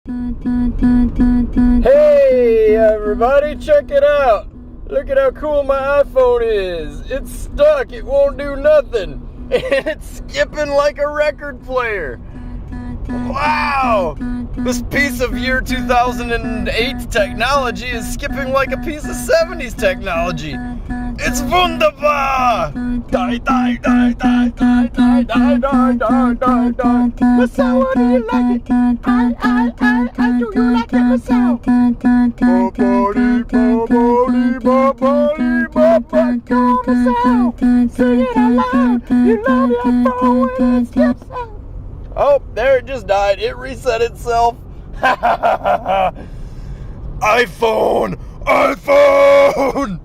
Hey everybody, check it out! Look at how cool my iPhone is! It's stuck, it won't do nothing! And it's skipping like a record player! Wow! This piece of year 2008 technology is skipping like a piece of 70s technology! It's wunderbar! Die, die, die, die, die, die, die, die, die, die, die. Marcel, how do you like it? I do you like it, Marcel? Ba-ba-dee, ba-ba-dee, ba-ba-dee, ba-ba-dee, Marcel. Sing it out loud. You love your phone when it skips out. Oh, there it just died. It reset itself. iPhone! iPhone!